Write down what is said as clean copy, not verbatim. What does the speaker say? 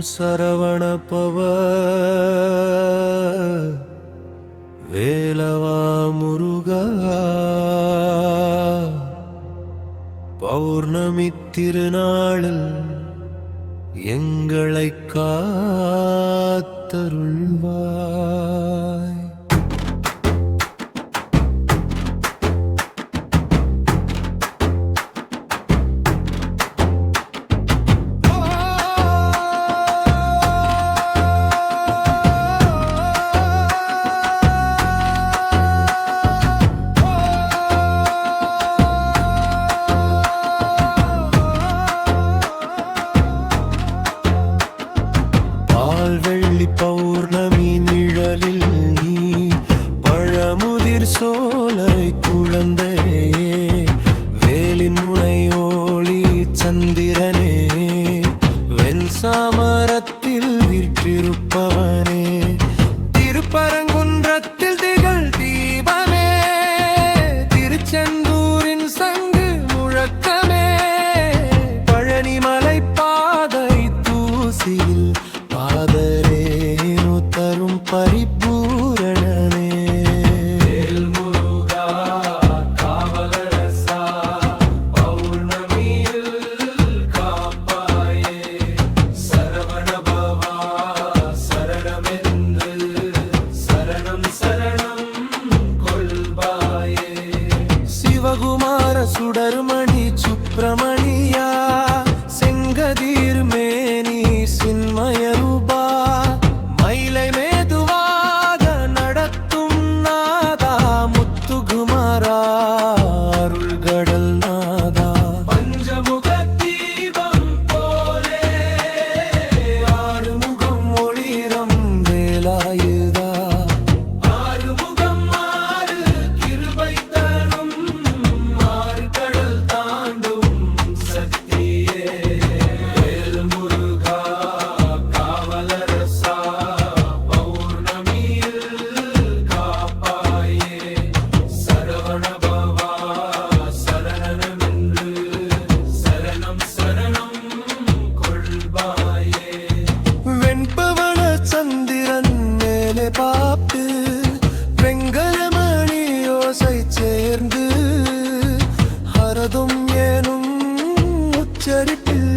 சரவண பவ வேலவா முருகா பௌர்ணமி திருநாளில் எங்களை காத்தருள்வாய். வெள்ளி பௌர்ணமி நிழலில் நீ பழமுதிர் சோலை குழந்தையே, வேலின் முனையோளி சந்திரனே, வெண் சாமரத்தில் வீற்றிருப்பவனே, திருப்பரங்குன்றத்தில் திகழ் தீபமே, திருச்செந்தூரின் சங்கு முழக்கமே, பழனிமலை பாதை தூசியில் பாதரேனு தரும் பரிபூரணனே. முருகா காவலரசா பௌர்ணமியில் காப்பாயே, சரவணபவா சரணமென்று சரணம் சரணம் கொள்வாயே. சிவகுமார சுடர்மணி சுப்பிரமணியா, செங்கதீர் மேனி சின்மயரூபா, மயிலை மேதுவாக நடத்தும் நாதா, முத்துகுமாரா அருள்கடல் நாதா, பஞ்சமுக தீபம் போலே ஆறுமுகம் ஒளிரம் வேலாயுதா, ஆறுமுகம் ஆறு கிருபை தரும் ஆறு கடல் தாண்டும் சக்தியே. வெண்பவள சந்திரன் மேலே பாப்பு வெங்கலமணி யோசை சேர்ந்து ஹரதும் ஏனும் உச்சரிப்பில்